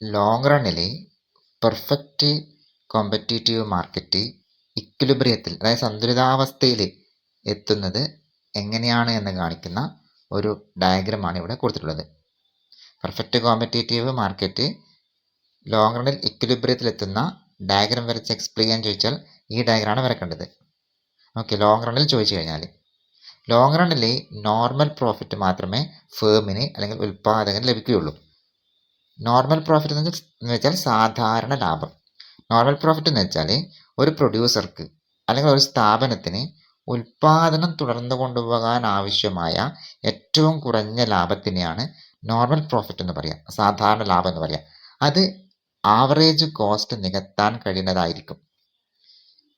Long റണ്ണിൽ perfect competitive market ഇക്വിലിബ്രിയത്തിൽ അതായത് സന്തുലിതാവസ്ഥയിൽ എത്തുന്നത് എങ്ങനെയാണ് എന്ന് കാണിക്കുന്ന ഒരു ഡയഗ്രമാണ് ഇവിടെ കൊടുത്തിട്ടുള്ളത്. പെർഫെക്റ്റ് കോമ്പറ്റീറ്റീവ് മാർക്കറ്റ് ലോങ് റണ്ണിൽ ഇക്വിലിബ്രിയത്തിൽ എത്തുന്ന ഡയഗ്രം വരച്ച് എക്സ്പ്ലെയിൻ ചെയ്യാൻ ചോദിച്ചാൽ ഈ ഡയഗ്രാമാണ് വരക്കേണ്ടത്. ഓക്കെ, ലോങ് റണ്ണിൽ ചോദിച്ചു കഴിഞ്ഞാൽ ലോങ് റണ്ണിൽ നോർമൽ പ്രോഫിറ്റ് മാത്രമേ ഫേമിന് അല്ലെങ്കിൽ ഉൽപ്പാദകന് ലഭിക്കുകയുള്ളൂ. നോർമൽ പ്രോഫിറ്റ് എന്ന് വെച്ചാൽ സാധാരണ ലാഭം. നോർമൽ പ്രോഫിറ്റ് എന്ന് വെച്ചാൽ ഒരു പ്രൊഡ്യൂസർക്ക് അല്ലെങ്കിൽ ഒരു സ്ഥാപനത്തിന് ഉൽപ്പാദനം തുടർന്നു കൊണ്ടുപോകാൻ ആവശ്യമായ ഏറ്റവും കുറഞ്ഞ ലാഭത്തിനെയാണ് നോർമൽ പ്രോഫിറ്റ് എന്ന് പറയുക, സാധാരണ ലാഭം എന്ന് പറയുക. അത് ആവറേജ് കോസ്റ്റ് നികത്താൻ കഴിയുന്നതായിരിക്കും.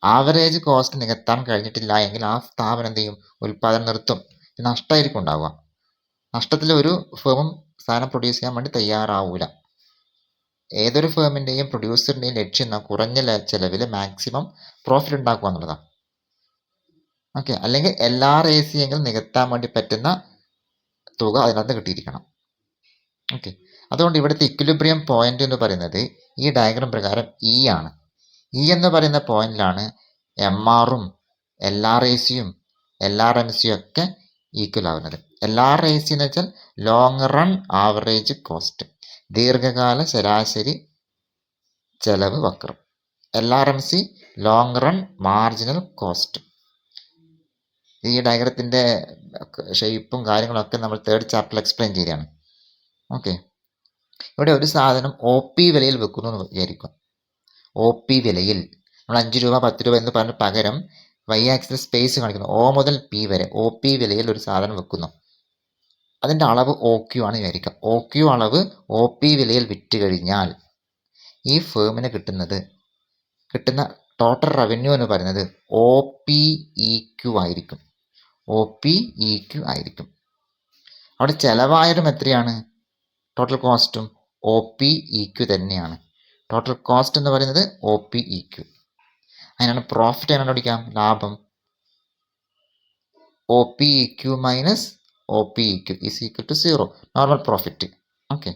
ആവറേജ് കോസ്റ്റ് നികത്താൻ കഴിഞ്ഞിട്ടില്ല എങ്കിൽ ആ സ്ഥാപനം എന്ത് ചെയ്യും? ഉൽപ്പാദനം നിർത്തും. നഷ്ടമായിരിക്കും ഉണ്ടാവുക. നഷ്ടത്തിൽ ഒരു ഫേമും സാധനം പ്രൊഡ്യൂസ് ചെയ്യാൻ വേണ്ടി തയ്യാറാവൂല. ഏതൊരു ഫേമിൻ്റെയും പ്രൊഡ്യൂസറിൻ്റെയും ലക്ഷ്യം കുറഞ്ഞ ചിലവിൽ മാക്സിമം പ്രോഫിറ്റ് ഉണ്ടാക്കുക എന്നുള്ളതാണ്. ഓക്കെ, അല്ലെങ്കിൽ എല്ലാ റേസിയെങ്കിലും നികത്താൻ വേണ്ടി പറ്റുന്ന തുക അതിനകത്ത് കിട്ടിയിരിക്കണം. ഓക്കെ, അതുകൊണ്ട് ഇവിടുത്തെ ഇക്വിലിബ്രിയം പോയിന്റ് എന്ന് പറയുന്നത് ഈ ഡയഗ്രം പ്രകാരം ഇ ആണ്. ഇ എന്ന് പറയുന്ന പോയിന്റിലാണ് എം ആറും എൽ ആർ എ സിയും എൽ ആർ എം സിയും ഒക്കെ ഈക്വൽ ആവുന്നത്. എൽ ആർ എ സി എന്ന് വെച്ചാൽ ലോങ് റൺ ആവറേജ് കോസ്റ്റ്, ദീർഘകാല ശരാശരി ചെലവ് വക്രം. L R M C long run marginal cost. ഈ ഡയഗ്രത്തിൻ്റെ ഷേപ്പും കാര്യങ്ങളൊക്കെ നമ്മൾ തേർഡ് ചാപ്റ്ററിൽ എക്സ്പ്ലെയിൻ ചെയ്തതാണ്. ഓക്കെ, ഇവിടെ ഒരു സാധനം ഒ പി വിലയിൽ വെക്കുന്നു എന്ന് വിചാരിക്കും. ഒ പി വിലയിൽ നമ്മൾ 5 രൂപ 10 രൂപ എന്ന് പറഞ്ഞ പകരം വൈ ആക്സിൽ സ്പേസ് കാണിക്കുന്നു. ഒ മുതൽ പി വരെ ഒ പി വിലയിൽ ഒരു സാധനം വെക്കുന്നു. അതിൻ്റെ അളവ് ഒ ക്യു ആണ് വിചാരിക്കുക. ഒ ക്യു അളവ് ഒ പി വിലയിൽ വിറ്റ് കഴിഞ്ഞാൽ ഈ ഫേമിന് കിട്ടുന്ന ടോട്ടൽ റവന്യൂ എന്ന് പറയുന്നത് ഒ പി ഇ ക്യു ആയിരിക്കും. ഒ പി ഇ ക്യു ആയിരിക്കും. അവിടെ ചിലവായാലും എത്രയാണ്? ടോട്ടൽ കോസ്റ്റും ഒ പി ഇ ക്യു തന്നെയാണ്. ടോട്ടൽ കോസ്റ്റ് എന്ന് പറയുന്നത് ഒ പി ഇ ക്യു. അതിനാണ് പ്രോഫിറ്റ് എങ്ങനെ കണ്ടുപിടിക്കാം? ലാഭം O P E Q minus O P E Q is equal to 0, normal profit. Okay.